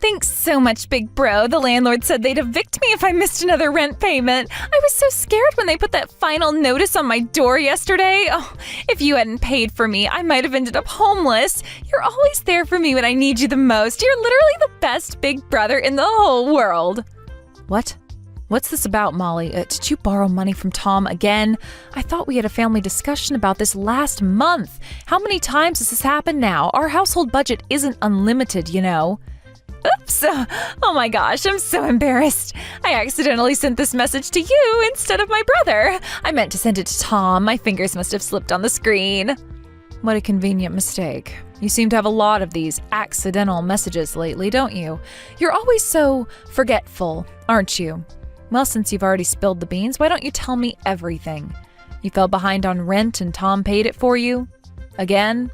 Thanks so much, big bro. The landlord said they'd evict me if I missed another rent payment. I was so scared when they put that final notice on my door yesterday. Oh, if you hadn't paid for me, I might have ended up homeless. You're always there for me when I need you the most. You're literally the best big brother in the whole world. What? What's this about, Molly? Did you borrow money from Tom again? I thought we had a family discussion about this last month. How many times has this happened now? Our household budget isn't unlimited, you know. Oops! Oh my gosh, I'm so embarrassed. I accidentally sent this message to you instead of my brother. I meant to send it to Tom. My fingers must have slipped on the screen. What a convenient mistake. You seem to have a lot of these accidental messages lately, don't you? You're always so forgetful, aren't you? Well, since you've already spilled the beans, why don't you tell me everything? You fell behind on rent and Tom paid it for you? Again?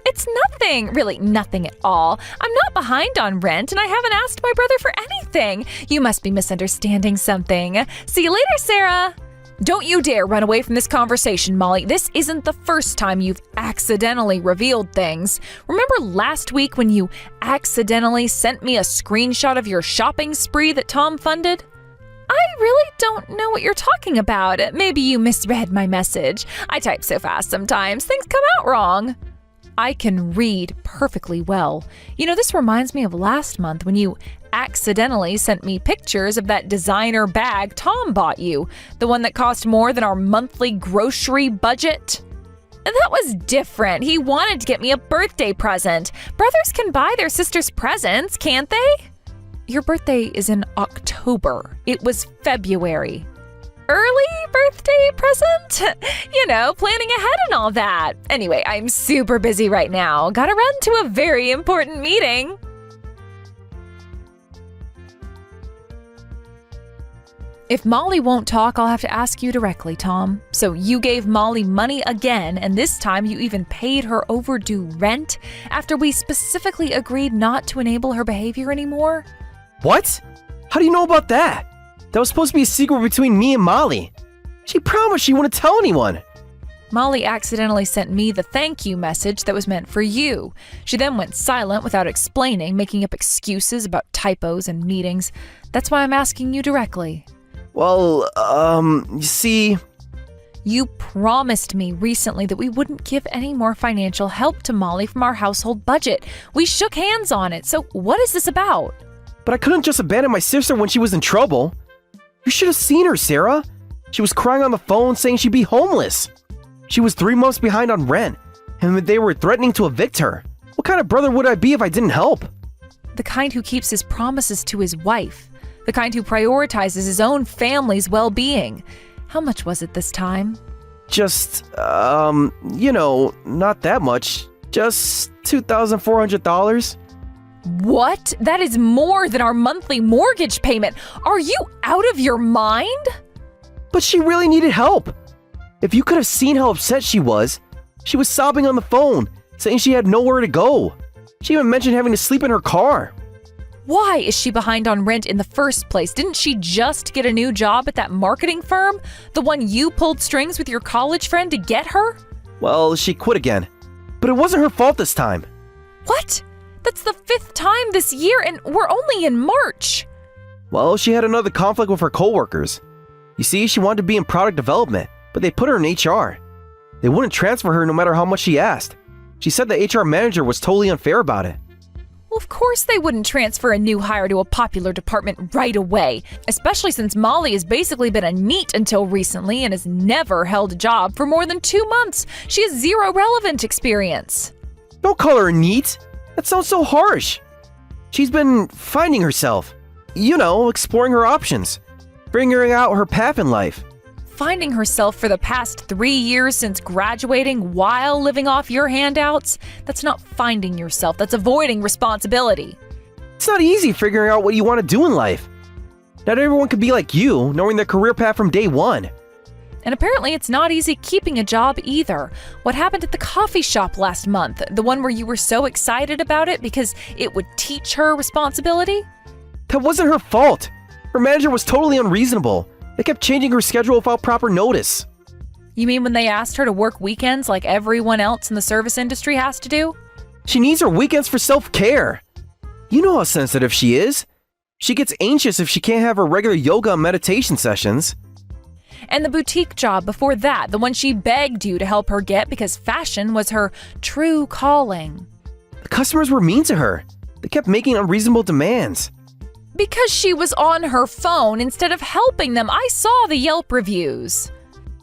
It's nothing, really nothing at all. I'm not behind on rent and I haven't asked my brother for anything. You must be misunderstanding something. See you later, Sarah. Don't you dare run away from this conversation, Molly. This isn't the first time you've accidentally revealed things. Remember last week when you accidentally sent me a screenshot of your shopping spree that Tom funded? I really don't know what you're talking about. Maybe you misread my message. I type so fast sometimes, things come out wrong. I can read perfectly well. You know, this reminds me of last month when you accidentally sent me pictures of that designer bag Tom bought you, the one that cost more than our monthly grocery budget. That was different. He wanted to get me a birthday present. Brothers can buy their sisters presents, can't they? Your birthday is in October. It was February. Early birthday present? You know, planning ahead and all that. Anyway, I'm super busy right now. Gotta run to a very important meeting. If Molly won't talk, I'll have to ask you directly, Tom. So you gave Molly money again, and this time you even paid her overdue rent after we specifically agreed not to enable her behavior anymore? What? How do you know about that? That was supposed to be a secret between me and Molly. She promised she wouldn't tell anyone. Molly accidentally sent me the thank you message that was meant for you. She then went silent without explaining, making up excuses about typos and meetings. That's why I'm asking you directly. Well, you see... You promised me recently that we wouldn't give any more financial help to Molly from our household budget. We shook hands on it, so what is this about? But I couldn't just abandon my sister when she was in trouble. You should have seen her, Sarah. She was crying on the phone saying she'd be homeless. She was 3 months behind on rent, and they were threatening to evict her. What kind of brother would I be if I didn't help? The kind who keeps his promises to his wife. The kind who prioritizes his own family's well-being. How much was it this time? Just, not that much. Just $2,400. What? That is more than our monthly mortgage payment. Are you out of your mind? But she really needed help. If you could have seen how upset she was sobbing on the phone, saying she had nowhere to go. She even mentioned having to sleep in her car. Why is she behind on rent in the first place? Didn't she just get a new job at that marketing firm? The one you pulled strings with your college friend to get her? Well, she quit again. But it wasn't her fault this time. What? That's the 5th time this year and we're only in March. Well, she had another conflict with her coworkers. You see, she wanted to be in product development, but they put her in HR. They wouldn't transfer her no matter how much she asked. She said the HR manager was totally unfair about it. Well, of course they wouldn't transfer a new hire to a popular department right away, especially since Molly has basically been a NEET until recently and has never held a job for more than 2 months. She has zero relevant experience. Don't call her NEET. That sounds so harsh. She's been finding herself. Exploring her options. Figuring out her path in life. Finding herself for the past 3 years since graduating while living off your handouts? That's not finding yourself, that's avoiding responsibility. It's not easy figuring out what you want to do in life. Not everyone can be like you, knowing their career path from day one. And apparently it's not easy keeping a job either. What happened at the coffee shop last month? The one where you were so excited about it because it would teach her responsibility? That wasn't her fault. Her manager was totally unreasonable. They kept changing her schedule without proper notice. You mean when they asked her to work weekends like everyone else in the service industry has to do? She needs her weekends for self-care. You know how sensitive she is. She gets anxious if she can't have her regular yoga and meditation sessions. And the boutique job before that, the one she begged you to help her get because fashion was her true calling. The customers were mean to her. They kept making unreasonable demands. Because she was on her phone instead of helping them. I saw the Yelp reviews.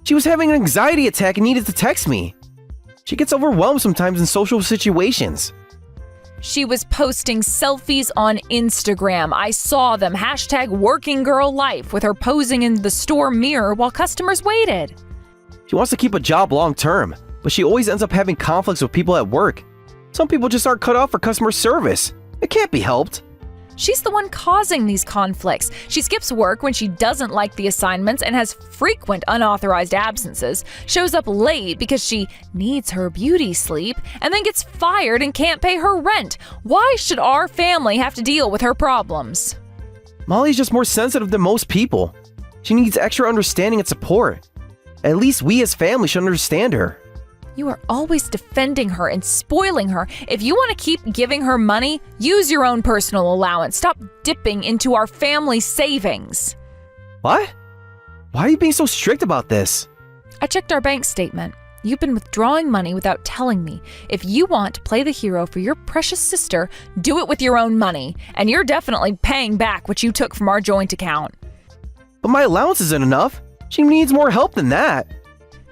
She was having an anxiety attack and needed to text me. She gets overwhelmed sometimes in social situations. She was posting selfies on Instagram. I saw them. #workinggirllife with her posing in the store mirror while customers waited. She wants to keep a job long term, but she always ends up having conflicts with people at work. Some people just aren't cut off for customer service. It can't be helped. She's the one causing these conflicts. She skips work when she doesn't like the assignments and has frequent unauthorized absences, shows up late because she needs her beauty sleep, and then gets fired and can't pay her rent. Why should our family have to deal with her problems? Molly's just more sensitive than most people. She needs extra understanding and support. At least we as family should understand her. You are always defending her and spoiling her. If you want to keep giving her money, use your own personal allowance. Stop dipping into our family savings. What? Why are you being so strict about this? I checked our bank statement. You've been withdrawing money without telling me. If you want to play the hero for your precious sister, do it with your own money. And you're definitely paying back what you took from our joint account. But my allowance isn't enough. She needs more help than that.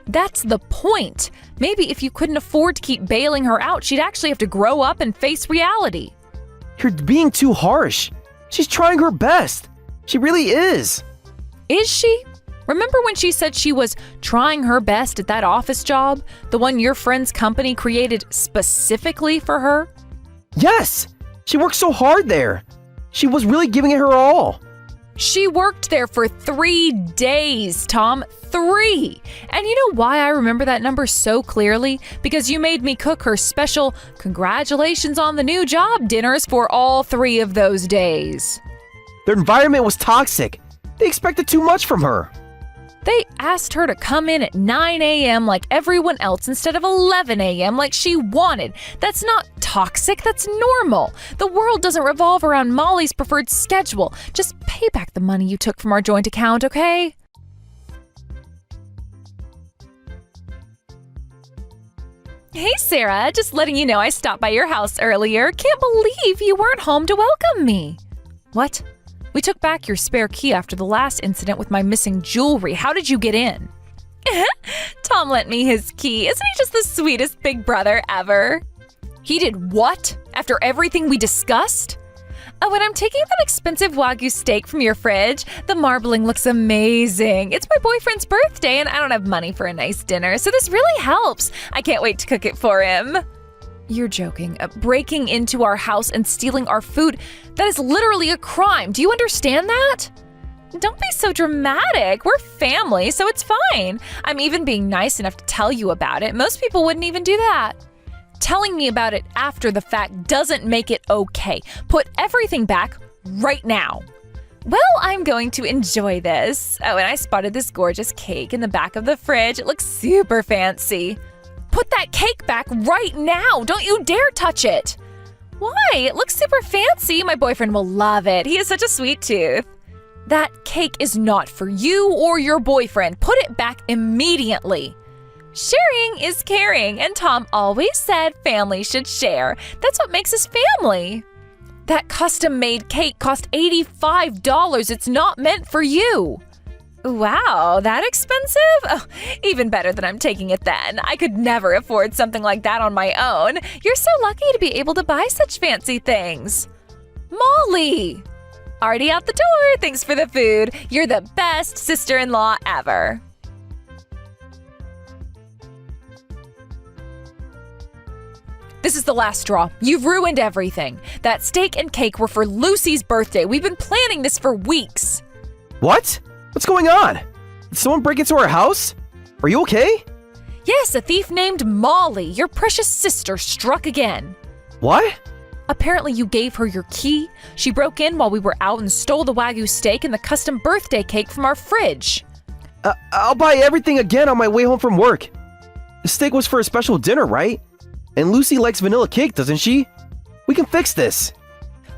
That's the point. Maybe if you couldn't afford to keep bailing her out, she'd actually have to grow up and face reality. You're being too harsh. She's trying her best. She really is. Is she? Remember when she said she was trying her best at that office job? The one your friend's company created specifically for her? Yes! She worked so hard there. She was really giving it her all. She worked there for 3 days, Tom. 3! And you know why I remember that number so clearly? Because you made me cook her special congratulations on the new job dinners for all 3 of those days. Their environment was toxic. They expected too much from her. They asked her to come in at 9 a.m. like everyone else instead of 11 a.m. like she wanted. That's not toxic, that's normal. The world doesn't revolve around Molly's preferred schedule. Just pay back the money you took from our joint account, okay? Hey, Sarah, just letting you know I stopped by your house earlier. Can't believe you weren't home to welcome me. What? We took back your spare key after the last incident with my missing jewelry. How did you get in? Tom lent me his key. Isn't he just the sweetest big brother ever? He did what? After everything we discussed? Oh, and I'm taking that expensive Wagyu steak from your fridge. The marbling looks amazing. It's my boyfriend's birthday and I don't have money for a nice dinner, so this really helps. I can't wait to cook it for him. You're joking. Breaking into our house and stealing our food, that is literally a crime. Do you understand that? Don't be so dramatic. We're family, so it's fine. I'm even being nice enough to tell you about it. Most people wouldn't even do that. Telling me about it after the fact doesn't make it okay. Put everything back right now. Well, I'm going to enjoy this. Oh, and I spotted this gorgeous cake in the back of the fridge. It looks super fancy. Put that cake back right now! Don't you dare touch it! Why? It looks super fancy. My boyfriend will love it. He has such a sweet tooth. That cake is not for you or your boyfriend. Put it back immediately. Sharing is caring, and Tom always said family should share. That's what makes us family. That custom-made cake cost $85. It's not meant for you. Wow, that expensive? Oh, even better than I'm taking it then. I could never afford something like that on my own. You're so lucky to be able to buy such fancy things. Molly! Already out the door, thanks for the food. You're the best sister-in-law ever. This is the last straw. You've ruined everything. That steak and cake were for Lucy's birthday. We've been planning this for weeks. What? What's going on? Did someone break into our house? Are you okay? Yes, a thief named Molly, your precious sister, struck again. What? Apparently you gave her your key. She broke in while we were out and stole the Wagyu steak and the custom birthday cake from our fridge. I'll buy everything again on my way home from work. The steak was for a special dinner, right? And Lucy likes vanilla cake, doesn't she? We can fix this.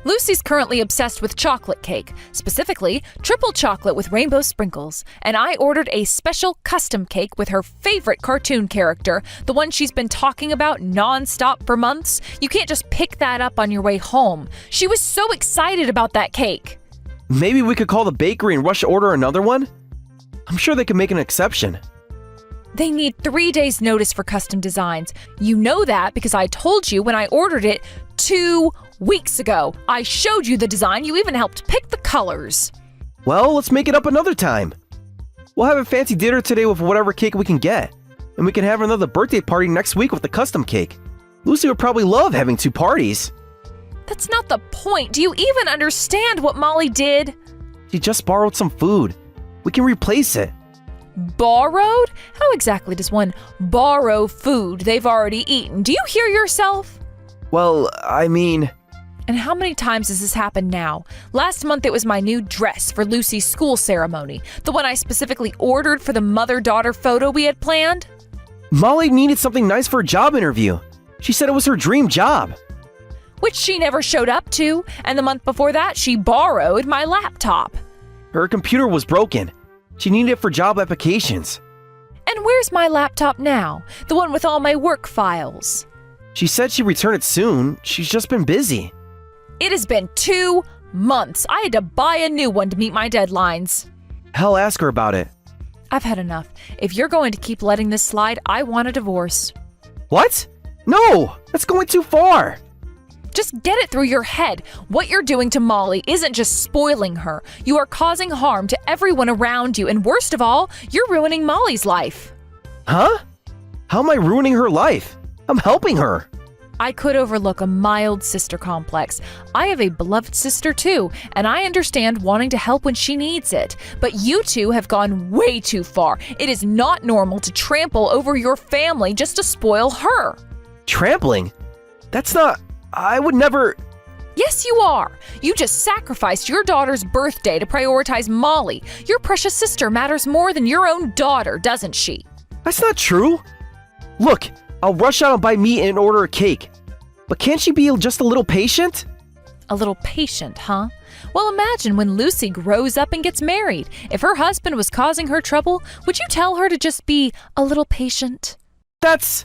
Lucy's currently obsessed with chocolate cake, specifically triple chocolate with rainbow sprinkles, and I ordered a special custom cake with her favorite cartoon character, the one she's been talking about non-stop for months. You can't just pick that up on your way home. She was so excited about that cake. Maybe we could call the bakery and rush order another one? I'm sure they could make an exception. They need 3 days notice for custom designs. You know that because I told you when I ordered it 2 weeks ago. I showed you the design. You even helped pick the colors. Well, let's make it up another time. We'll have a fancy dinner today with whatever cake we can get. And we can have another birthday party next week with the custom cake. Lucy would probably love having 2 parties. That's not the point. Do you even understand what Molly did? She just borrowed some food. We can replace it. Borrowed? How exactly does one borrow food they've already eaten? Do you hear yourself? Well, I mean... And how many times has this happened now? Last month it was my new dress for Lucy's school ceremony, the one I specifically ordered for the mother-daughter photo we had planned. Molly needed something nice for a job interview. She said it was her dream job. Which she never showed up to, and the month before that she borrowed my laptop. Her computer was broken. She needed it for job applications. And where's my laptop now? The one with all my work files. She said she'd return it soon. She's just been busy. It has been 2 months. I had to buy a new one to meet my deadlines. Hell, ask her about it. I've had enough. If you're going to keep letting this slide, I want a divorce. What? No! That's going too far! Just get it through your head. What you're doing to Molly isn't just spoiling her. You are causing harm to everyone around you, and worst of all, you're ruining Molly's life. Huh? How am I ruining her life? I'm helping her. I could overlook a mild sister complex. I have a beloved sister too, and I understand wanting to help when she needs it. But you two have gone way too far. It is not normal to trample over your family just to spoil her. Trampling? That's not... I would never... Yes, you are. You just sacrificed your daughter's birthday to prioritize Molly. Your precious sister matters more than your own daughter, doesn't she? That's not true. Look, I'll rush out and buy meat and order a cake. But can't she be just a little patient? A little patient, huh? Well, imagine when Lucy grows up and gets married. If her husband was causing her trouble, would you tell her to just be a little patient? That's...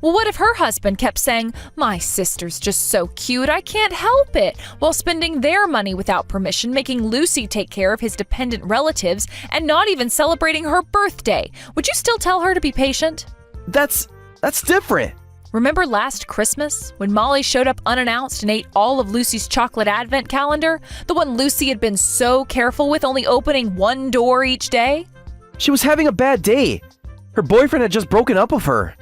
Well, what if her husband kept saying, "My sister's just so cute, I can't help it," while spending their money without permission, making Lucy take care of his dependent relatives, and not even celebrating her birthday? Would you still tell her to be patient? That's different. Remember last Christmas, when Molly showed up unannounced and ate all of Lucy's chocolate advent calendar? The one Lucy had been so careful with, only opening one door each day? She was having a bad day. Her boyfriend had just broken up with her.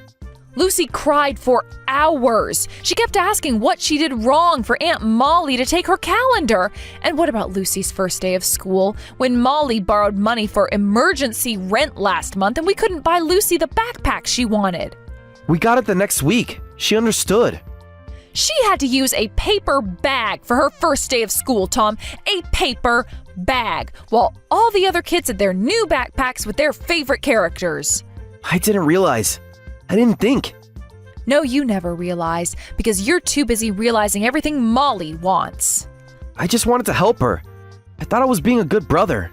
Lucy cried for hours. She kept asking what she did wrong for Aunt Molly to take her calendar. And what about Lucy's first day of school, when Molly borrowed money for emergency rent last month and we couldn't buy Lucy the backpack she wanted? We got it the next week. She understood. She had to use a paper bag for her first day of school, Tom. A paper bag, while all the other kids had their new backpacks with their favorite characters. I didn't realize. I didn't think. No, you never realize, because you're too busy realizing everything Molly wants. I just wanted to help her. I thought I was being a good brother.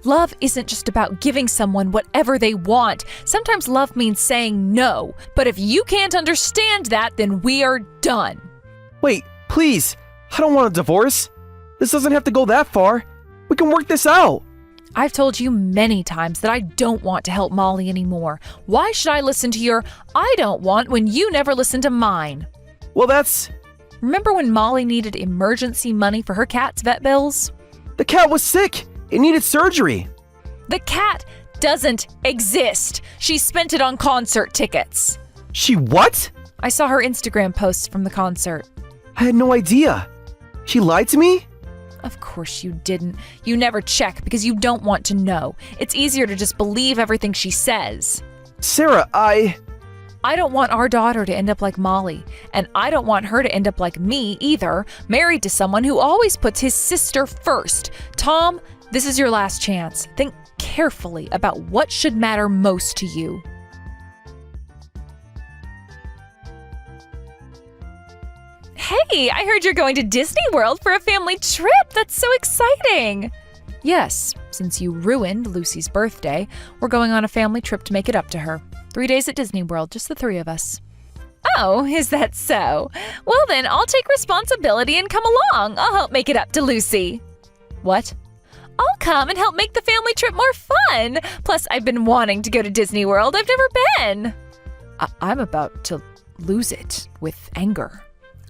Love isn't just about giving someone whatever they want. Sometimes love means saying no. But if you can't understand that, then we are done. Wait, please. I don't want a divorce. This doesn't have to go that far. We can work this out. I've told you many times that I don't want to help Molly anymore. Why should I listen to your "I don't want" when you never listen to mine? Well, that's... Remember when Molly needed emergency money for her cat's vet bills? The cat was sick. It needed surgery. The cat doesn't exist. She spent it on concert tickets. She what? I saw her Instagram posts from the concert. I had no idea. She lied to me? Of course you didn't. You never check because you don't want to know. It's easier to just believe everything she says. Sarah, I don't want our daughter to end up like Molly. And I don't want her to end up like me either, married to someone who always puts his sister first. Tom, this is your last chance. Think carefully about what should matter most to you. Hey, I heard you're going to Disney World for a family trip. That's so exciting. Yes, since you ruined Lucy's birthday, we're going on a family trip to make it up to her. 3 days at Disney World, just the 3 of us. Oh, is that so? Well then, I'll take responsibility and come along. I'll help make it up to Lucy. What? I'll come and help make the family trip more fun. Plus, I've been wanting to go to Disney World. I've never been. I'm about to lose it with anger.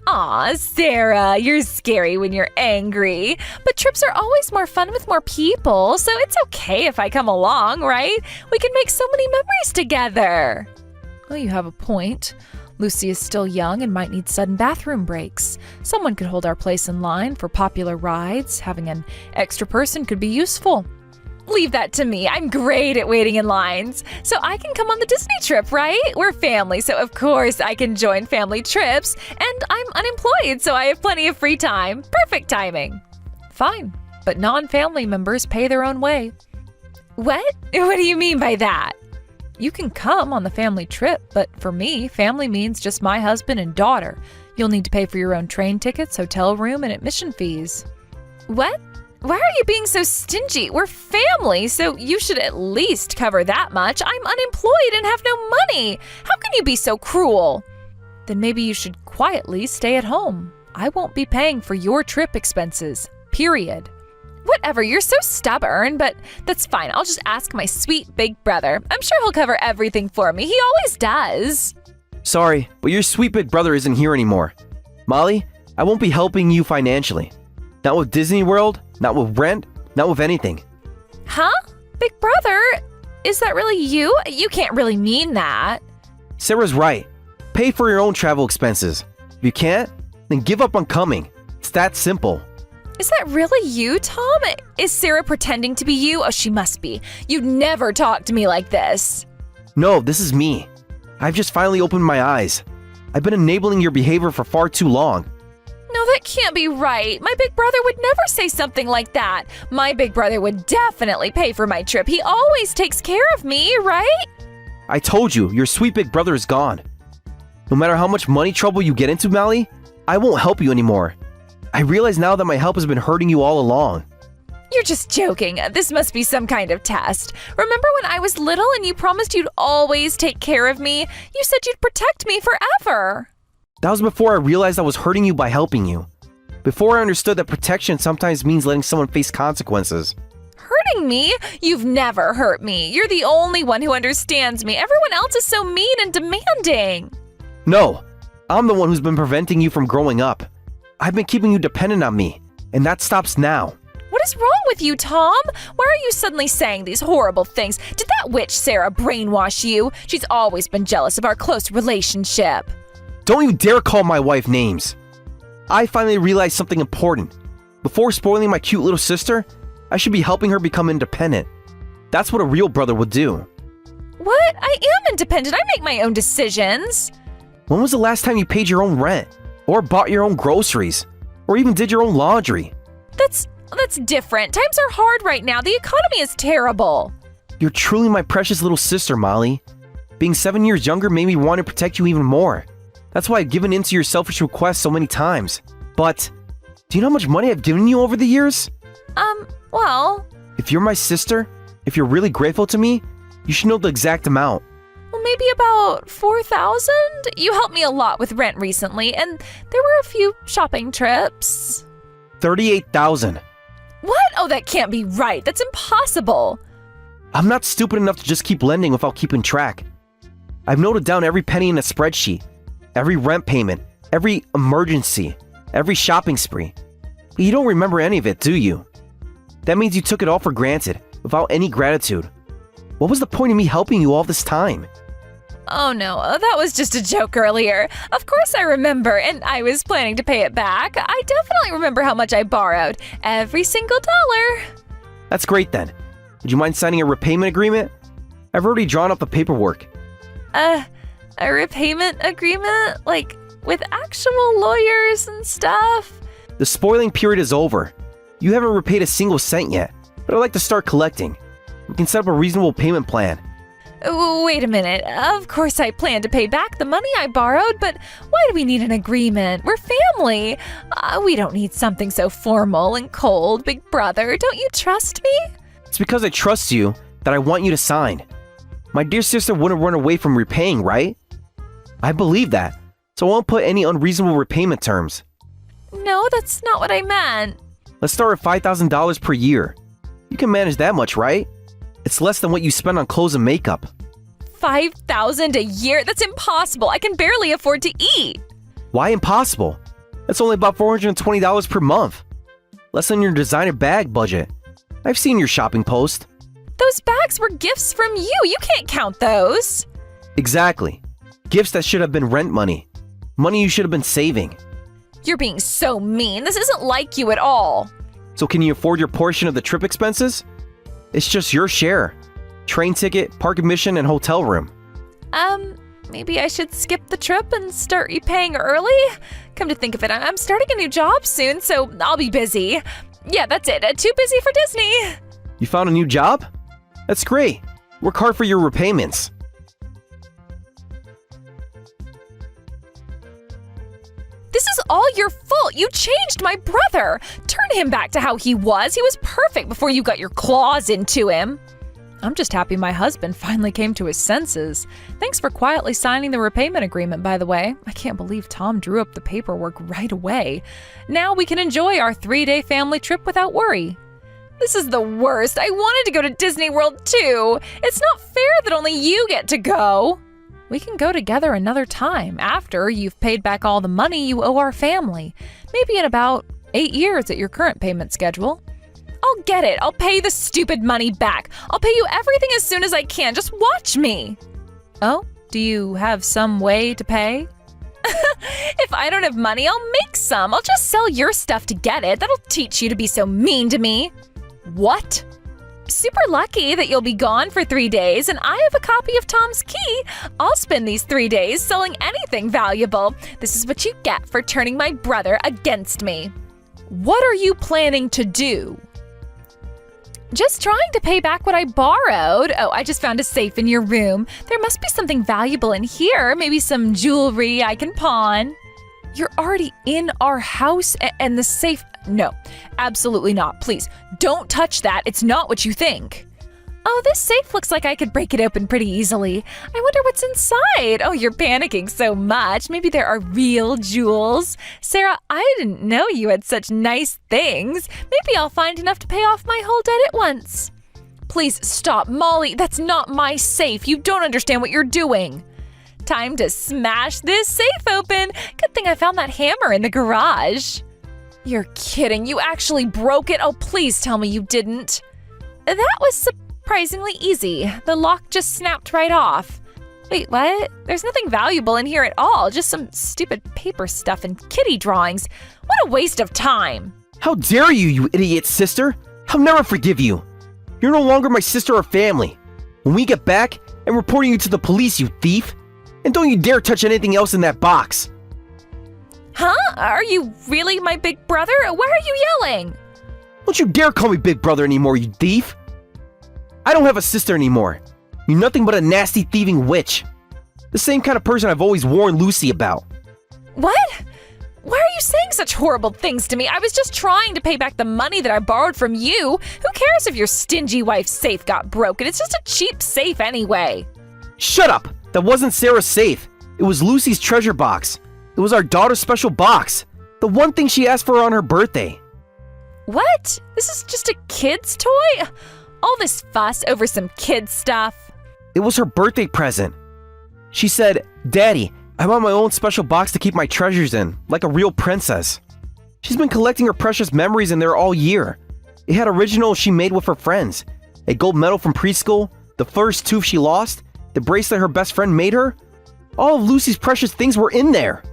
Aw, Sarah, you're scary when you're angry. But trips are always more fun with more people, so it's okay if I come along, right? We can make so many memories together. Well, you have a point. Lucy is still young and might need sudden bathroom breaks. Someone could hold our place in line for popular rides. Having an extra person could be useful. Leave that to me. I'm great at waiting in lines. So I can come on the Disney trip, right? We're family, so of course I can join family trips. And I'm unemployed, so I have plenty of free time. Perfect timing. Fine, but non-family members pay their own way. What? What do you mean by that? You can come on the family trip, but for me, family means just my husband and daughter. You'll need to pay for your own train tickets, hotel room, and admission fees. What? Why are you being so stingy? We're family, so you should at least cover that much. I'm unemployed and have no money. How can you be so cruel? Then maybe you should quietly stay at home. I won't be paying for your trip expenses, period. Whatever, you're so stubborn, but that's fine. I'll just ask my sweet big brother. I'm sure he'll cover everything for me. He always does. Sorry, but your sweet big brother isn't here anymore. Molly, I won't be helping you financially. Not with Disney World, not with rent, not with anything. Huh? Big brother? Is that really you? You can't really mean that. Sarah's right. Pay for your own travel expenses. If you can't, then give up on coming. It's that simple. Is that really you, Tom? Is Sarah pretending to be you? Oh, she must be. You'd never talk to me like this. No, this is me. I've just finally opened my eyes. I've been enabling your behavior for far too long. No, that can't be right. My big brother would never say something like that. My big brother would definitely pay for my trip. He always takes care of me, right? I told you, your sweet big brother is gone. No matter how much money trouble you get into, Molly, I won't help you anymore. I realize now that my help has been hurting you all along. You're just joking. This must be some kind of test. Remember when I was little and you promised you'd always take care of me? You said you'd protect me forever. That was before I realized I was hurting you by helping you. Before I understood that protection sometimes means letting someone face consequences. Hurting me? You've never hurt me. You're the only one who understands me. Everyone else is so mean and demanding. No, I'm the one who's been preventing you from growing up. I've been keeping you dependent on me, and that stops now. What is wrong with you, Tom? Why are you suddenly saying these horrible things? Did that witch Sarah brainwash you? She's always been jealous of our close relationship. Don't you dare call my wife names. I finally realized something important. Before spoiling my cute little sister, I should be helping her become independent. That's what a real brother would do. What? I am independent. I make my own decisions. When was the last time you paid your own rent? Or bought your own groceries? Or even did your own laundry? That's different. Times are hard right now. The economy is terrible. You're truly my precious little sister, Molly. Being 7 years younger made me want to protect you even more. That's why I've given in to your selfish requests so many times. But, do you know how much money I've given you over the years? Well... If you're my sister, if you're really grateful to me, you should know the exact amount. Well, maybe about 4,000? You helped me a lot with rent recently, and there were a few shopping trips. 38,000. What? Oh, that can't be right. That's impossible. I'm not stupid enough to just keep lending without keeping track. I've noted down every penny in a spreadsheet, every rent payment, every emergency, every shopping spree. But you don't remember any of it, do you? That means you took it all for granted, without any gratitude. What was the point of me helping you all this time? Oh no, that was just a joke earlier. Of course I remember, and I was planning to pay it back. I definitely remember how much I borrowed. Every single dollar. That's great then. Would you mind signing a repayment agreement? I've already drawn up the paperwork. A repayment agreement? Like, with actual lawyers and stuff? The spoiling period is over. You haven't repaid a single cent yet, but I'd like to start collecting. We can set up a reasonable payment plan. Wait a minute. Of course I plan to pay back the money I borrowed, but why do we need an agreement? We're family. We don't need something so formal and cold, big brother. Don't you trust me? It's because I trust you that I want you to sign. My dear sister wouldn't run away from repaying, right? I believe that, so I won't put any unreasonable repayment terms. No, that's not what I meant. Let's start at $5,000 per year. You can manage that much, right? It's less than what you spend on clothes and makeup. $5,000 a year? That's impossible. I can barely afford to eat. Why impossible? That's only about $420 per month. Less than your designer bag budget. I've seen your shopping post. Those bags were gifts from you. You can't count those. Exactly. Gifts that should have been rent money. Money you should have been saving. You're being so mean. This isn't like you at all. So can you afford your portion of the trip expenses? It's just your share. Train ticket, park admission, and hotel room. Maybe I should skip the trip and start repaying early? Come to think of it, I'm starting a new job soon, so I'll be busy. Yeah, that's it. Too busy for Disney. You found a new job? That's great. Work hard for your repayments. This is all your fault. You changed my brother. Turn him back to how he was. He was perfect before you got your claws into him. I'm just happy my husband finally came to his senses. Thanks for quietly signing the repayment agreement, by the way. I can't believe Tom drew up the paperwork right away. Now we can enjoy our 3-day family trip without worry. This is the worst. I wanted to go to Disney World too. It's not fair that only you get to go. We can go together another time after you've paid back all the money you owe our family. Maybe in about 8 years at your current payment schedule. I'll get it. I'll pay the stupid money back. I'll pay you everything as soon as I can. Just watch me. Oh, do you have some way to pay? If I don't have money, I'll make some. I'll just sell your stuff to get it. That'll teach you to be so mean to me. What? Super lucky that you'll be gone for 3 days, and I have a copy of Tom's key. I'll spend these 3 days selling anything valuable. This is what you get for turning my brother against me. What are you planning to do? Just trying to pay back what I borrowed. Oh, I just found a safe in your room. There must be something valuable in here. Maybe some jewelry I can pawn. You're already in our house and the safe... No, absolutely not. Please, don't touch that. It's not what you think. Oh, this safe looks like I could break it open pretty easily. I wonder what's inside. Oh, you're panicking so much. Maybe there are real jewels. Sarah, I didn't know you had such nice things. Maybe I'll find enough to pay off my whole debt at once. Please stop, Molly. That's not my safe. You don't understand what you're doing. Time to smash this safe open. Good thing I found that hammer in the garage. You're kidding. You actually broke it? Oh, please tell me you didn't. That was surprisingly easy. The lock just snapped right off. Wait, what? There's nothing valuable in here at all. Just some stupid paper stuff and kitty drawings. What a waste of time. How dare you, you idiot sister? I'll never forgive you. You're no longer my sister or family. When we get back, I'm reporting you to the police, you thief. And don't you dare touch anything else in that box. Huh? Are you really my big brother? Why are you yelling? Don't you dare call me big brother anymore, you thief. I don't have a sister anymore. You're nothing but a nasty thieving witch. The same kind of person I've always warned Lucy about. What? Why are you saying such horrible things to me? I was just trying to pay back the money that I borrowed from you. Who cares if your stingy wife's safe got broken? It's just a cheap safe anyway. Shut up! That wasn't Sarah's safe. It was Lucy's treasure box. It was our daughter's special box. The one thing she asked for on her birthday. What? This is just a kid's toy? All this fuss over some kid stuff. It was her birthday present. She said, "Daddy, I want my own special box to keep my treasures in, like a real princess." She's been collecting her precious memories in there all year. It had originals she made with her friends. A gold medal from preschool, the first tooth she lost, the bracelet her best friend made her. All of Lucy's precious things were in there.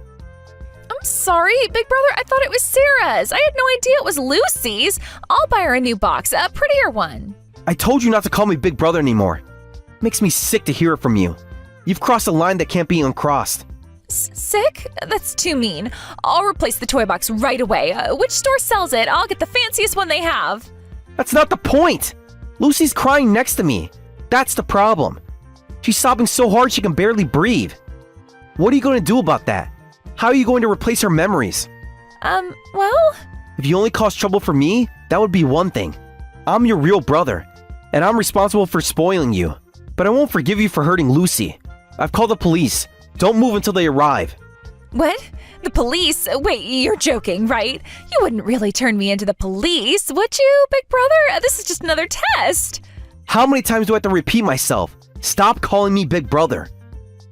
I'm sorry, big brother. I thought it was Sarah's. I had no idea it was Lucy's. I'll buy her a new box, a prettier one. I told you not to call me big brother anymore. Makes me sick to hear it from you. You've crossed a line that can't be uncrossed. Sick? That's too mean. I'll replace the toy box right away. Which store sells it? I'll get the fanciest one they have. That's not the point. Lucy's crying next to me. That's the problem. She's sobbing so hard she can barely breathe. What are you going to do about that? How are you going to replace her memories? Well, If you only cause trouble for me, that would be one thing. I'm your real brother, and I'm responsible for spoiling you. But I won't forgive you for hurting Lucy. I've called the police. Don't move until they arrive. what? The police? Wait, you're joking, right? You wouldn't really turn me into the police, would you, big brother? This is just another test. How many times do I have to repeat myself? Stop calling me big brother.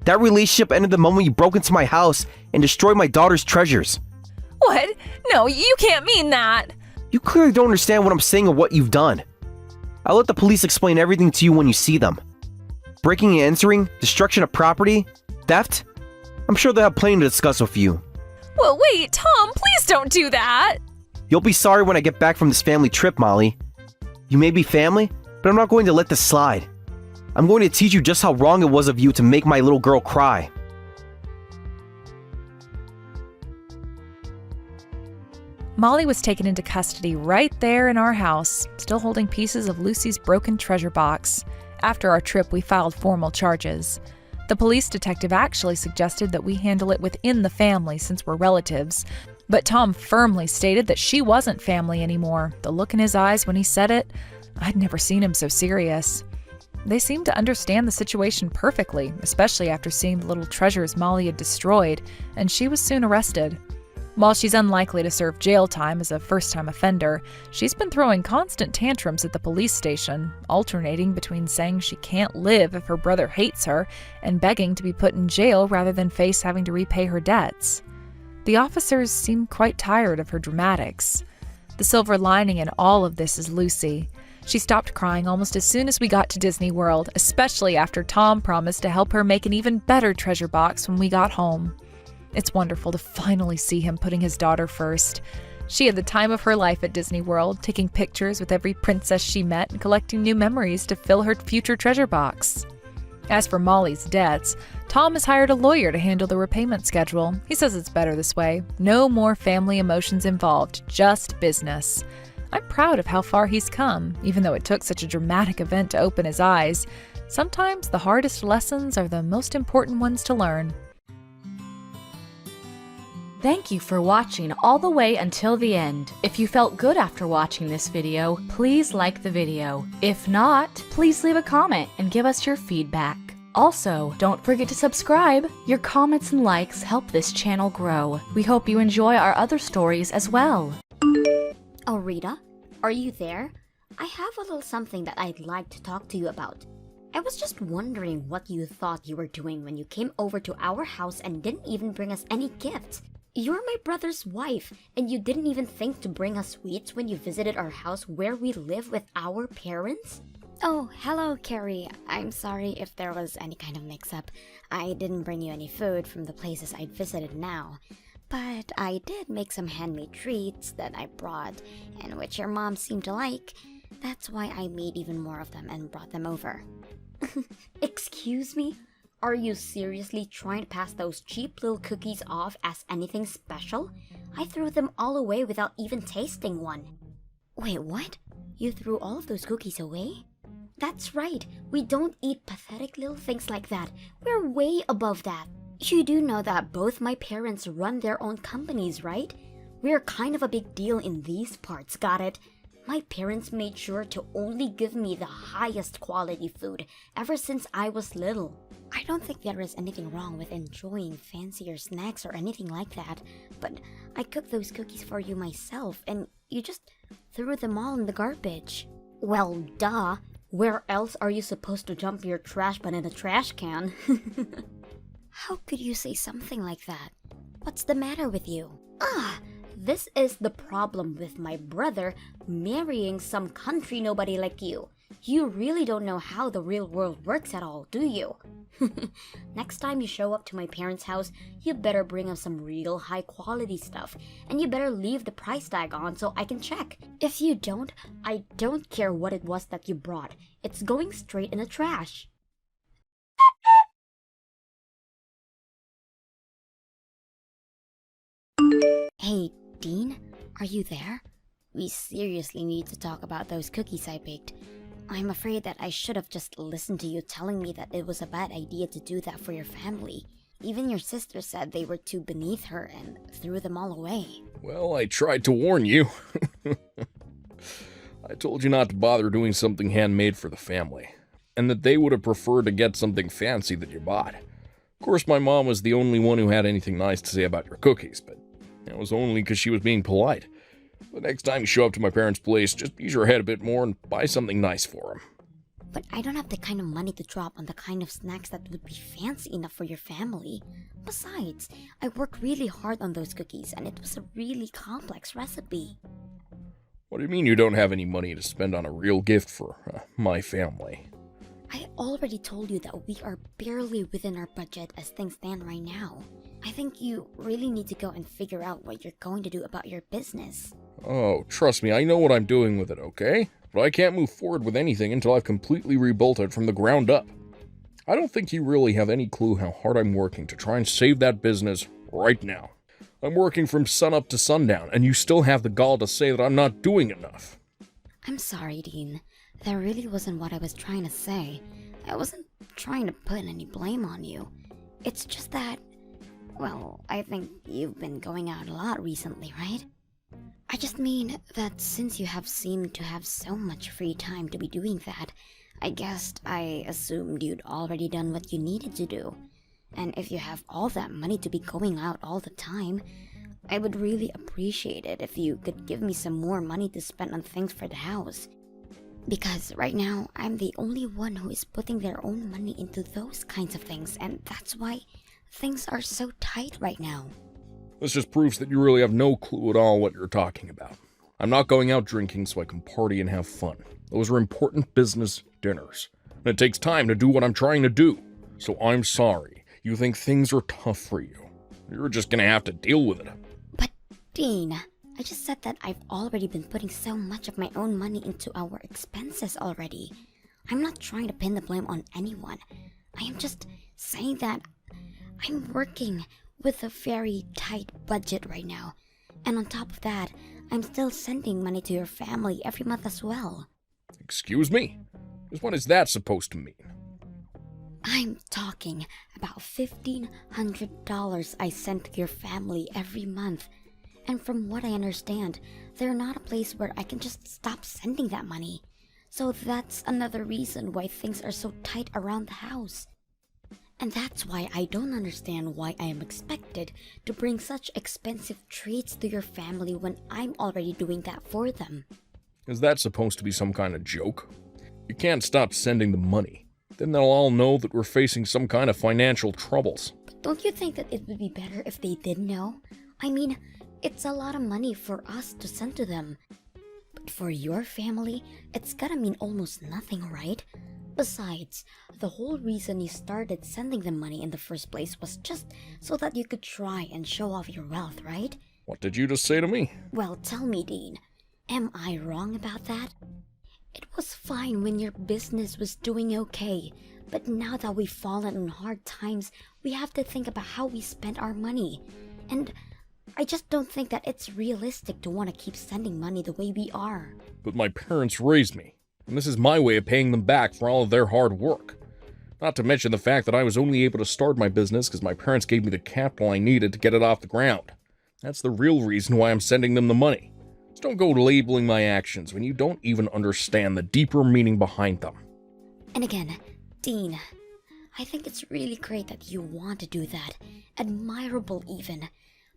That relationship ended the moment you broke into my house and destroyed my daughter's treasures. What? No, you can't mean that. You clearly don't understand what I'm saying or what you've done. I'll let the police explain everything to you when you see them. Breaking and entering, destruction of property, theft? I'm sure they'll have plenty to discuss with you. Well, wait, Tom, please don't do that. You'll be sorry when I get back from this family trip, Molly. You may be family, but I'm not going to let this slide. I'm going to teach you just how wrong it was of you to make my little girl cry. Molly was taken into custody right there in our house, still holding pieces of Lucy's broken treasure box. After our trip, we filed formal charges. The police detective actually suggested that we handle it within the family since we're relatives, but Tom firmly stated that she wasn't family anymore. The look in his eyes when he said it, I'd never seen him so serious. They seemed to understand the situation perfectly, especially after seeing the little treasures Molly had destroyed, and she was soon arrested. While she's unlikely to serve jail time as a first-time offender, she's been throwing constant tantrums at the police station, alternating between saying she can't live if her brother hates her and begging to be put in jail rather than face having to repay her debts. The officers seem quite tired of her dramatics. The silver lining in all of this is Lucy. She stopped crying almost as soon as we got to Disney World, especially after Tom promised to help her make an even better treasure box when we got home. It's wonderful to finally see him putting his daughter first. She had the time of her life at Disney World, taking pictures with every princess she met and collecting new memories to fill her future treasure box. As for Molly's debts, Tom has hired a lawyer to handle the repayment schedule. He says it's better this way. No more family emotions involved, just business. I'm proud of how far he's come, even though it took such a dramatic event to open his eyes. Sometimes the hardest lessons are the most important ones to learn. Thank you for watching all the way until the end. If you felt good after watching this video, please like the video. If not, please leave a comment and give us your feedback. Also, don't forget to subscribe. Your comments and likes help this channel grow. We hope you enjoy our other stories as well. Oh, Rita, are you there? I have a little something that I'd like to talk to you about. I was just wondering what you thought you were doing when you came over to our house and didn't even bring us any gifts. You're my brother's wife, and you didn't even think to bring us sweets when you visited our house where we live with our parents? Oh, hello, Carrie. I'm sorry if there was any kind of mix-up. I didn't bring you any food from the places I'd visited now. But I did make some handmade treats that I brought, and which your mom seemed to like. That's why I made even more of them and brought them over. Excuse me? Are you seriously trying to pass those cheap little cookies off as anything special? I threw them all away without even tasting one. Wait, what? You threw all of those cookies away? That's right. We don't eat pathetic little things like that. We're way above that. You do know that both my parents run their own companies, right? We're kind of a big deal in these parts, got it? My parents made sure to only give me the highest quality food ever since I was little. I don't think there is anything wrong with enjoying fancier snacks or anything like that, but I cooked those cookies for you myself and you just threw them all in the garbage. Well, duh. Where else are you supposed to dump your trash but in a trash can? How could you say something like that? What's the matter with you? This is the problem with my brother marrying some country nobody like you. You really don't know how the real world works at all, do you? Next time you show up to my parents' house, you better bring us some real high quality stuff, and you better leave the price tag on so I can check. If you don't, I don't care what it was that you brought. It's going straight in the trash. Hey, Dean, are you there? We seriously need to talk about those cookies I baked. I'm afraid that I should have just listened to you telling me that it was a bad idea to do that for your family. Even your sister said they were too beneath her and threw them all away. Well, I tried to warn you. I told you not to bother doing something handmade for the family, and that they would have preferred to get something fancy that you bought. Of course, my mom was the only one who had anything nice to say about your cookies, but it was only because she was being polite. The next time you show up to my parents' place, just use your head a bit more and buy something nice for them. But I don't have the kind of money to drop on the kind of snacks that would be fancy enough for your family. Besides, I worked really hard on those cookies, and it was a really complex recipe. What do you mean you don't have any money to spend on a real gift for my family? I already told you that we are barely within our budget as things stand right now. I think you really need to go and figure out what you're going to do about your business. Oh, trust me, I know what I'm doing with it, okay? But I can't move forward with anything until I've completely rebuilt it from the ground up. I don't think you really have any clue how hard I'm working to try and save that business right now. I'm working from sunup to sundown, and you still have the gall to say that I'm not doing enough. I'm sorry, Dean. That really wasn't what I was trying to say. I wasn't trying to put any blame on you. It's just that, well, I think you've been going out a lot recently, right? I just mean that since you have seemed to have so much free time to be doing that, I assumed you'd already done what you needed to do. And if you have all that money to be going out all the time, I would really appreciate it if you could give me some more money to spend on things for the house. Because right now, I'm the only one who is putting their own money into those kinds of things, and that's why things are so tight right now. This just proves that you really have no clue at all what you're talking about. I'm not going out drinking so I can party and have fun. Those are important business dinners. And it takes time to do what I'm trying to do. So I'm sorry. You think things are tough for you. You're just gonna have to deal with it. But, Dean, I just said that I've already been putting so much of my own money into our expenses already. I'm not trying to pin the blame on anyone. I am just saying that I'm working with a very tight budget right now. And on top of that, I'm still sending money to your family every month as well. Excuse me? What is that supposed to mean? I'm talking about $1,500 I send to your family every month. And from what I understand, they're not a place where I can just stop sending that money. So that's another reason why things are so tight around the house. And that's why I don't understand why I am expected to bring such expensive treats to your family when I'm already doing that for them. Is that supposed to be some kind of joke? You can't stop sending the money. Then they'll all know that we're facing some kind of financial troubles. But don't you think that it would be better if they did know? I mean, it's a lot of money for us to send to them. But for your family, it's gotta mean almost nothing, right? Besides, the whole reason you started sending them money in the first place was just so that you could try and show off your wealth, right? What did you just say to me? Well, tell me, Dean, am I wrong about that? It was fine when your business was doing okay, but now that we've fallen on hard times, we have to think about how we spend our money. And I just don't think that it's realistic to want to keep sending money the way we are. But my parents raised me, and this is my way of paying them back for all of their hard work. Not to mention the fact that I was only able to start my business because my parents gave me the capital I needed to get it off the ground. That's the real reason why I'm sending them the money. Just don't go labeling my actions when you don't even understand the deeper meaning behind them. And again, Dean, I think it's really great that you want to do that. Admirable even.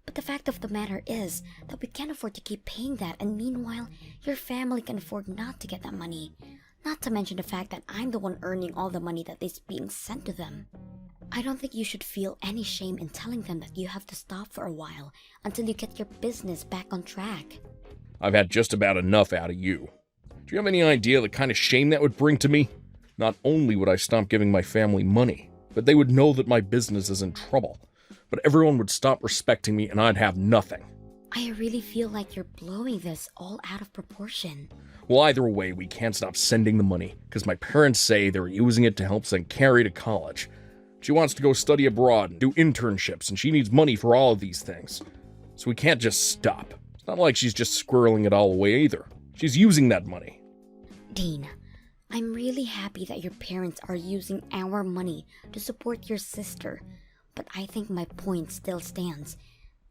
But the fact of the matter is that we can't afford to keep paying that, and meanwhile, your family can afford not to get that money. Not to mention the fact that I'm the one earning all the money that is being sent to them. I don't think you should feel any shame in telling them that you have to stop for a while until you get your business back on track. I've had just about enough out of you. Do you have any idea the kind of shame that would bring to me? Not only would I stop giving my family money, but they would know that my business is in trouble. But everyone would stop respecting me and I'd have nothing. I really feel like you're blowing this all out of proportion. Well, either way, we can't stop sending the money, because my parents say they're using it to help send Carrie to college. She wants to go study abroad and do internships, and she needs money for all of these things. So we can't just stop. It's not like she's just squirreling it all away either. She's using that money. Dean, I'm really happy that your parents are using our money to support your sister, but I think my point still stands.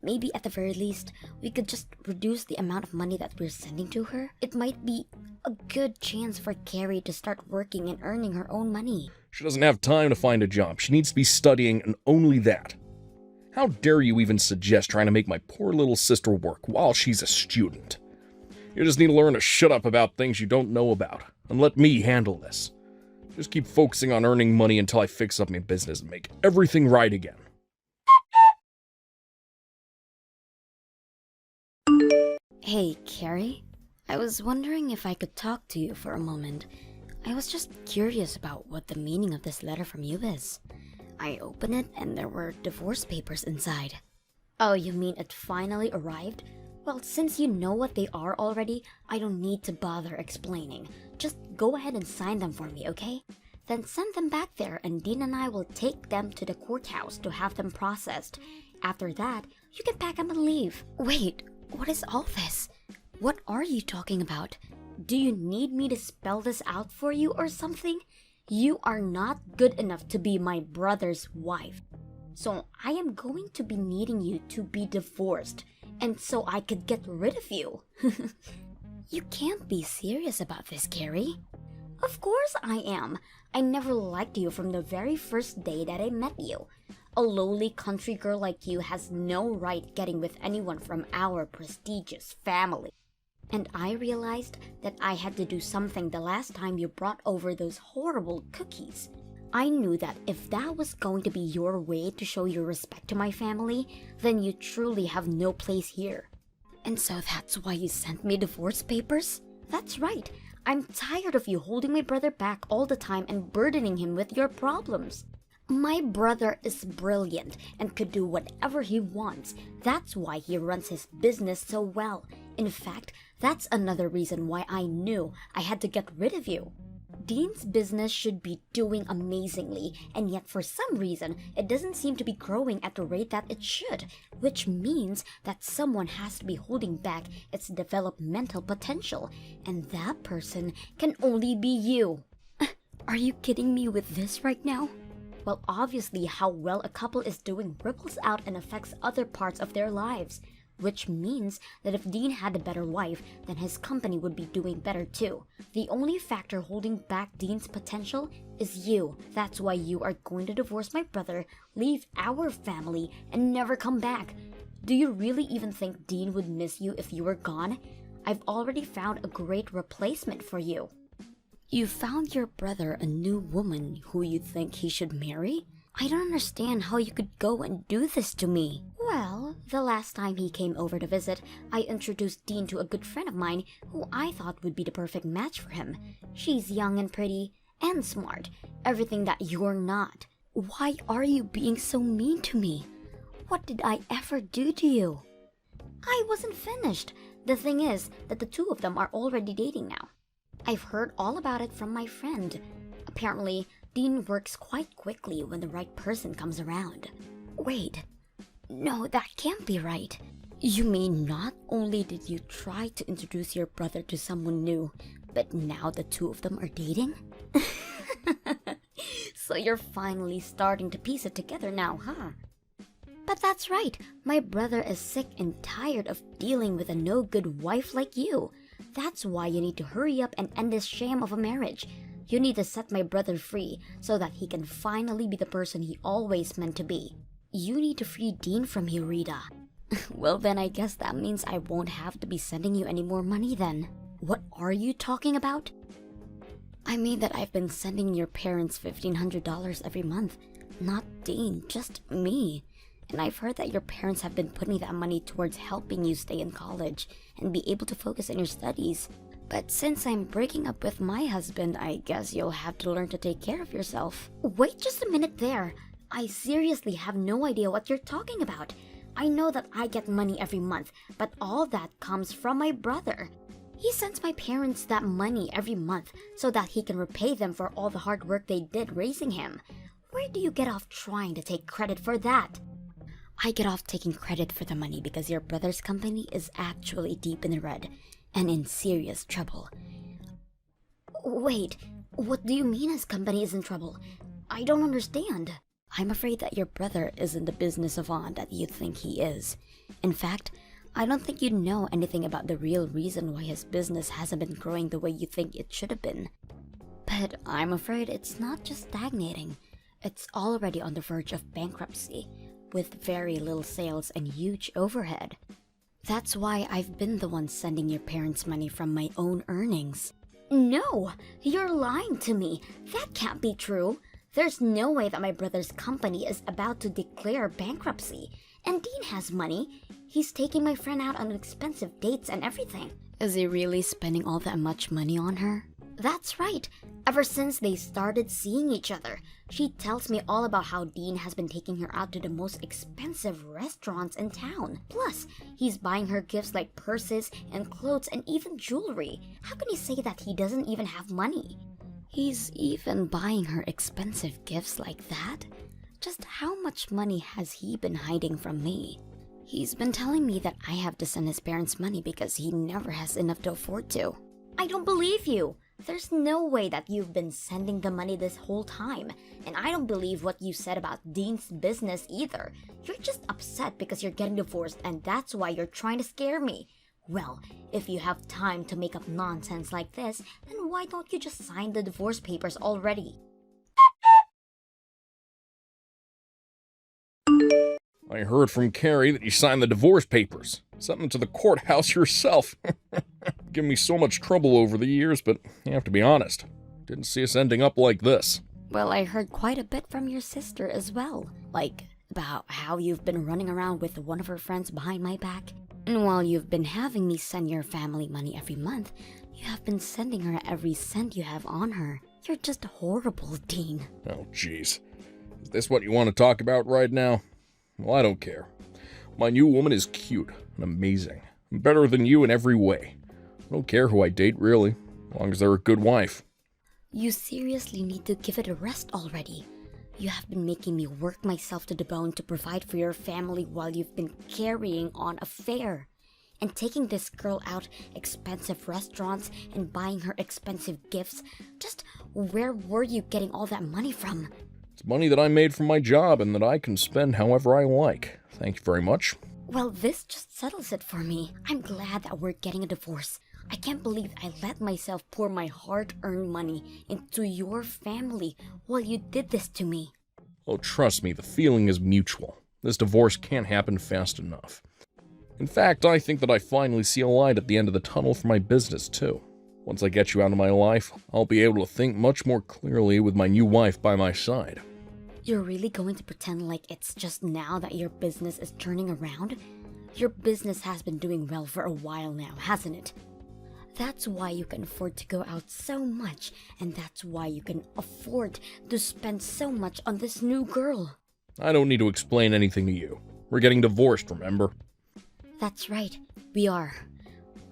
Maybe at the very least, we could just reduce the amount of money that we're sending to her. It might be a good chance for Carrie to start working and earning her own money. She doesn't have time to find a job. She needs to be studying, and only that. How dare you even suggest trying to make my poor little sister work while she's a student? You just need to learn to shut up about things you don't know about, and let me handle this. Just keep focusing on earning money until I fix up my business and make everything right again. Hey, Carrie. I was wondering if I could talk to you for a moment. I was just curious about what the meaning of this letter from you is. I opened it and there were divorce papers inside. Oh, you mean it finally arrived? Well, since you know what they are already, I don't need to bother explaining. Just go ahead and sign them for me, okay? Then send them back there and Dean and I will take them to the courthouse to have them processed. After that, you can pack them and leave. Wait, what is all this? What are you talking about? Do you need me to spell this out for you or something? You are not good enough to be my brother's wife. So I am going to be needing you to be divorced, and so I could get rid of you. You can't be serious about this, Carrie. Of course I am. I never liked you from the very first day that I met you. A lowly country girl like you has no right getting with anyone from our prestigious family. And I realized that I had to do something the last time you brought over those horrible cookies. I knew that if that was going to be your way to show your respect to my family, then you truly have no place here. And so that's why you sent me divorce papers? That's right. I'm tired of you holding my brother back all the time and burdening him with your problems. My brother is brilliant and could do whatever he wants. That's why he runs his business so well. In fact, that's another reason why I knew I had to get rid of you. Dean's business should be doing amazingly, and yet for some reason, it doesn't seem to be growing at the rate that it should, which means that someone has to be holding back its developmental potential, and that person can only be you. Are you kidding me with this right now? Well, obviously how well a couple is doing ripples out and affects other parts of their lives. Which means that if Dean had a better wife, then his company would be doing better too. The only factor holding back Dean's potential is you. That's why you are going to divorce my brother, leave our family, and never come back. Do you really even think Dean would miss you if you were gone? I've already found a great replacement for you. You found your brother a new woman who you think he should marry? I don't understand how you could go and do this to me. Well, the last time he came over to visit, I introduced Dean to a good friend of mine who I thought would be the perfect match for him. She's young and pretty and smart, everything that you're not. Why are you being so mean to me? What did I ever do to you? I wasn't finished. The thing is that the two of them are already dating now. I've heard all about it from my friend. Apparently, Dean works quite quickly when the right person comes around. Wait, no, that can't be right. You mean not only did you try to introduce your brother to someone new, but now the two of them are dating? So you're finally starting to piece it together now, huh? But that's right, my brother is sick and tired of dealing with a no-good wife like you. That's why you need to hurry up and end this sham of a marriage. You need to set my brother free so that he can finally be the person he always meant to be. You need to free Dean from you, Rita. Well then, I guess that means I won't have to be sending you any more money then. What are you talking about? I mean that I've been sending your parents $1,500 every month. Not Dean, just me. And I've heard that your parents have been putting that money towards helping you stay in college and be able to focus on your studies. But since I'm breaking up with my husband, I guess you'll have to learn to take care of yourself. Wait just a minute there. I seriously have no idea what you're talking about. I know that I get money every month, but all that comes from my brother. He sends my parents that money every month so that he can repay them for all the hard work they did raising him. Where do you get off trying to take credit for that? I get off taking credit for the money because your brother's company is actually deep in the red and in serious trouble. Wait, What do you mean his company is in trouble? I don't understand. I'm afraid that your brother isn't the business savant that you think he is. In fact, I don't think you know anything about the real reason why his business hasn't been growing the way you think it should have been. But I'm afraid it's not just stagnating. It's already on the verge of bankruptcy, with very little sales and huge overhead. That's why I've been the one sending your parents money from my own earnings. No, you're lying to me. That can't be true. There's no way that my brother's company is about to declare bankruptcy. And Dean has money. He's taking my friend out on expensive dates and everything. Is he really spending all that much money on her? That's right. Ever since they started seeing each other, she tells me all about how Dean has been taking her out to the most expensive restaurants in town. Plus, he's buying her gifts like purses and clothes and even jewelry. How can he say that he doesn't even have money? He's even buying her expensive gifts like that? Just how much money has he been hiding from me? He's been telling me that I have to send his parents money because he never has enough to afford to. I don't believe you. There's no way that you've been sending the money this whole time. And I don't believe what you said about Dean's business either. You're just upset because you're getting divorced and that's why you're trying to scare me. Well, if you have time to make up nonsense like this, then why don't you just sign the divorce papers already? I heard from Carrie that you signed the divorce papers. Something to the courthouse yourself. Given me so much trouble over the years, but you have to be honest. Didn't see us ending up like this. Well, I heard quite a bit from your sister as well. Like, about how you've been running around with one of her friends behind my back. And while you've been having me send your family money every month, you have been sending her every cent you have on her. You're just horrible, Dean. Oh, jeez. Is this what you want to talk about right now? Well, I don't care. My new woman is cute and amazing. Better than you in every way. I don't care who I date, really, as long as they're a good wife. You seriously need to give it a rest already. You have been making me work myself to the bone to provide for your family while you've been carrying on a affair. And taking this girl out expensive restaurants and buying her expensive gifts. Just where were you getting all that money from? It's money that I made from my job and that I can spend however I like. Thank you very much. Well, this just settles it for me. I'm glad that we're getting a divorce. I can't believe I let myself pour my hard-earned money into your family while you did this to me. Oh, trust me, the feeling is mutual. This divorce can't happen fast enough. In fact, I think that I finally see a light at the end of the tunnel for my business, too. Once I get you out of my life, I'll be able to think much more clearly with my new wife by my side. You're really going to pretend like it's just now that your business is turning around? Your business has been doing well for a while now, hasn't it? That's why you can afford to go out so much, and that's why you can afford to spend so much on this new girl. I don't need to explain anything to you. We're getting divorced, remember? That's right, we are.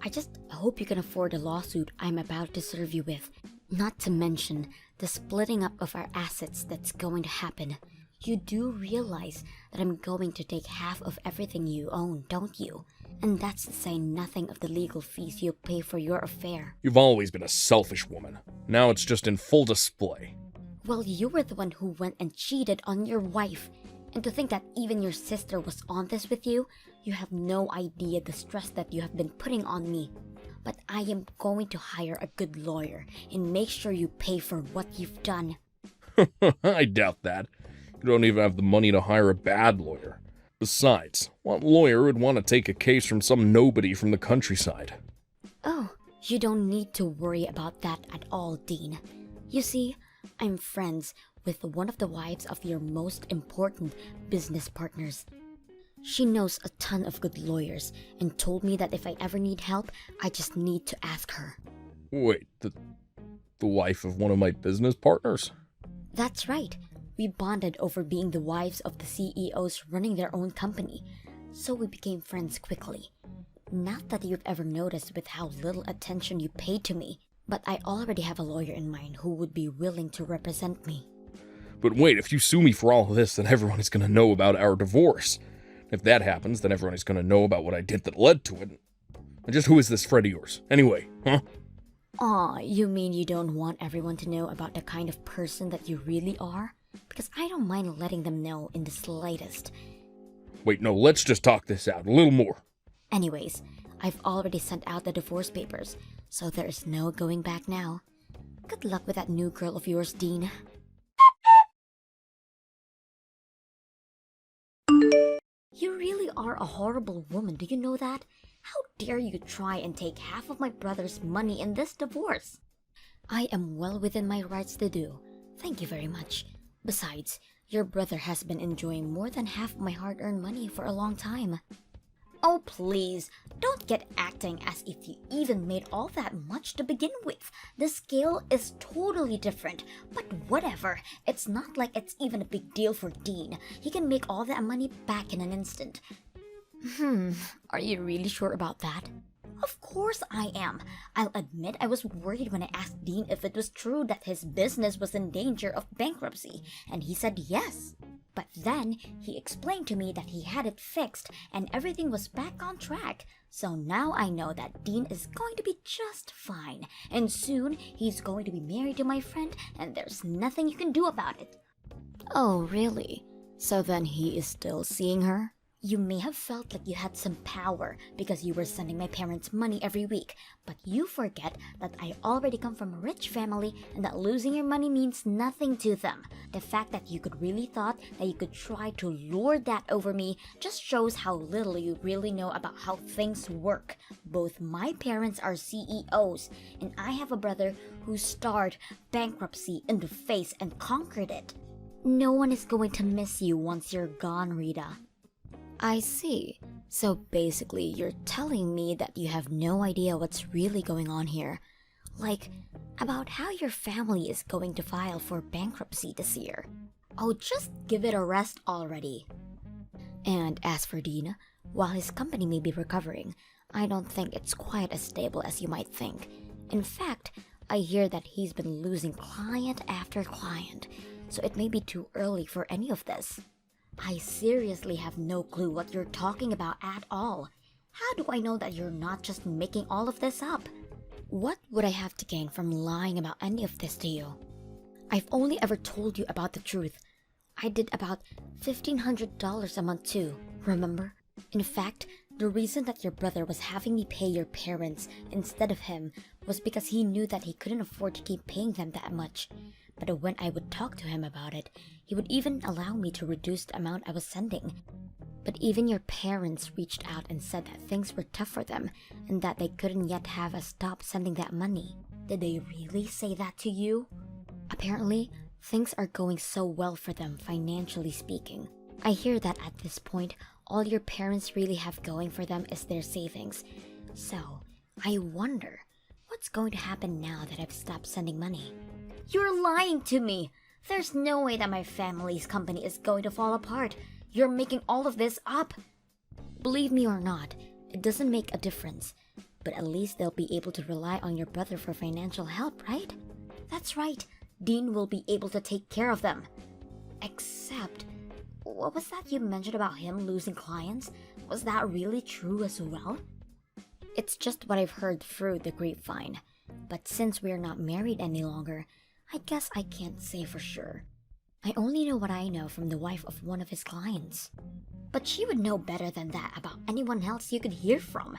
I just hope you can afford the lawsuit I'm about to serve you with. Not to mention the splitting up of our assets that's going to happen. You do realize that I'm going to take half of everything you own, don't you? And that's to say nothing of the legal fees you'll pay for your affair. You've always been a selfish woman. Now it's just in full display. Well, you were the one who went and cheated on your wife. And to think that even your sister was on this with you, you have no idea the stress that you have been putting on me. But I am going to hire a good lawyer and make sure you pay for what you've done. I doubt that. You don't even have the money to hire a bad lawyer. Besides, what lawyer would want to take a case from some nobody from the countryside? Oh, you don't need to worry about that at all, Dean. You see, I'm friends with one of the wives of your most important business partners. She knows a ton of good lawyers and told me that if I ever need help, I just need to ask her. Wait, the wife of one of my business partners? That's right. We bonded over being the wives of the CEOs running their own company, so we became friends quickly. Not that you've ever noticed with how little attention you paid to me, but I already have a lawyer in mind who would be willing to represent me. But wait, if you sue me for all of this, then everyone is going to know about our divorce. If that happens, then everyone is going to know about what I did that led to it. And just who is this friend of yours? Anyway, huh? Aw, you mean you don't want everyone to know about the kind of person that you really are? Because I don't mind letting them know in the slightest. Wait, no, let's just talk this out a little more. Anyways, I've already sent out the divorce papers, so there is no going back now. Good luck with that new girl of yours, Dean. You really are a horrible woman, do you know that? How dare you try and take half of my brother's money in this divorce? I am well within my rights to do. Thank you very much. Besides, your brother has been enjoying more than half of my hard-earned money for a long time. Oh, please, don't get acting as if you even made all that much to begin with. The scale is totally different, but whatever. It's not like it's even a big deal for Dean. He can make all that money back in an instant. Are you really sure about that? Of course I am. I'll admit I was worried when I asked Dean if it was true that his business was in danger of bankruptcy, and he said yes. But then he explained to me that he had it fixed and everything was back on track. So now I know that Dean is going to be just fine, and soon he's going to be married to my friend, and there's nothing you can do about it. Oh, really? So then he is still seeing her? You may have felt like you had some power because you were sending my parents money every week, but you forget that I already come from a rich family and that losing your money means nothing to them. The fact that you could really thought that you could try to lord that over me just shows how little you really know about how things work. Both my parents are CEOs, and I have a brother who stared bankruptcy in the face and conquered it. No one is going to miss you once you're gone, Rita. I see. So basically, you're telling me that you have no idea what's really going on here. Like, about how your family is going to file for bankruptcy this year. Oh, just give it a rest already. And as for Dean, while his company may be recovering, I don't think it's quite as stable as you might think. In fact, I hear that he's been losing client after client, so it may be too early for any of this. I seriously have no clue what you're talking about at all. How do I know that you're not just making all of this up? What would I have to gain from lying about any of this to you? I've only ever told you about the truth. I did about $1,500 a month too, remember? In fact, the reason that your brother was having me pay your parents instead of him was because he knew that he couldn't afford to keep paying them that much. But when I would talk to him about it, he would even allow me to reduce the amount I was sending. But even your parents reached out and said that things were tough for them and that they couldn't yet have us stop sending that money. Did they really say that to you? Apparently, things are going so well for them financially speaking. I hear that at this point, all your parents really have going for them is their savings. So, I wonder, what's going to happen now that I've stopped sending money? You're lying to me! There's no way that my family's company is going to fall apart. You're making all of this up. Believe me or not, it doesn't make a difference. But at least they'll be able to rely on your brother for financial help, right? That's right. Dean will be able to take care of them. Except, what was that you mentioned about him losing clients? Was that really true as well? It's just what I've heard through the grapevine. But since we're not married any longer, I guess I can't say for sure. I only know what I know from the wife of one of his clients. But she would know better than that about anyone else you could hear from.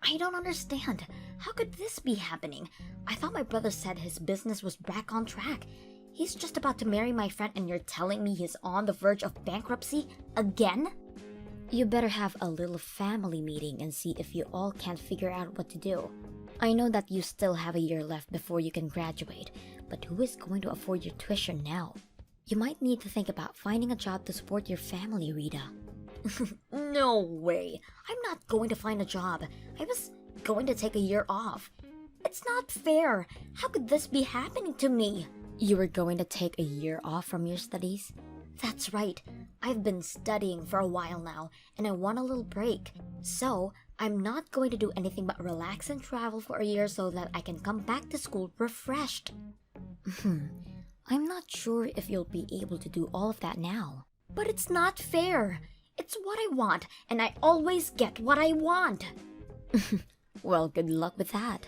I don't understand. How could this be happening? I thought my brother said his business was back on track. He's just about to marry my friend and you're telling me he's on the verge of bankruptcy again? You better have a little family meeting and see if you all can't figure out what to do. I know that you still have a year left before you can graduate, but who is going to afford your tuition now? You might need to think about finding a job to support your family, Rita. No way! I'm not going to find a job. I was going to take a year off. It's not fair! How could this be happening to me? You were going to take a year off from your studies? That's right. I've been studying for a while now, and I want a little break. So, I'm not going to do anything but relax and travel for a year so that I can come back to school refreshed. I'm not sure if you'll be able to do all of that now. But it's not fair. It's what I want, and I always get what I want. Well, good luck with that.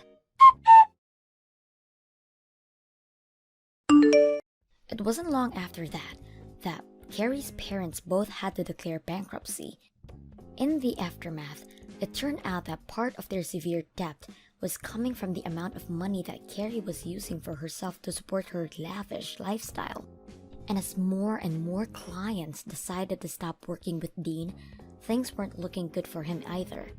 It wasn't long after that Carrie's parents both had to declare bankruptcy. In the aftermath, it turned out that part of their severe debt was coming from the amount of money that Carrie was using for herself to support her lavish lifestyle. And as more and more clients decided to stop working with Dean, things weren't looking good for him either.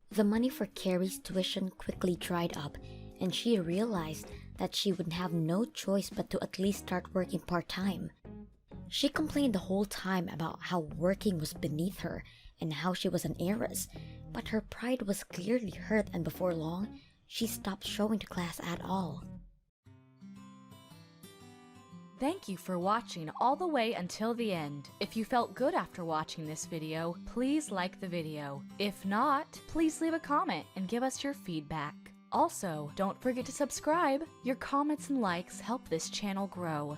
The money for Carrie's tuition quickly dried up, and she realized that she would have no choice but to at least start working part-time. She complained the whole time about how working was beneath her and how she was an heiress, but her pride was clearly hurt, and before long, she stopped showing to class at all. Thank you for watching all the way until the end. If you felt good after watching this video, please like the video. If not, please leave a comment and give us your feedback. Also, don't forget to subscribe. Your comments and likes help this channel grow.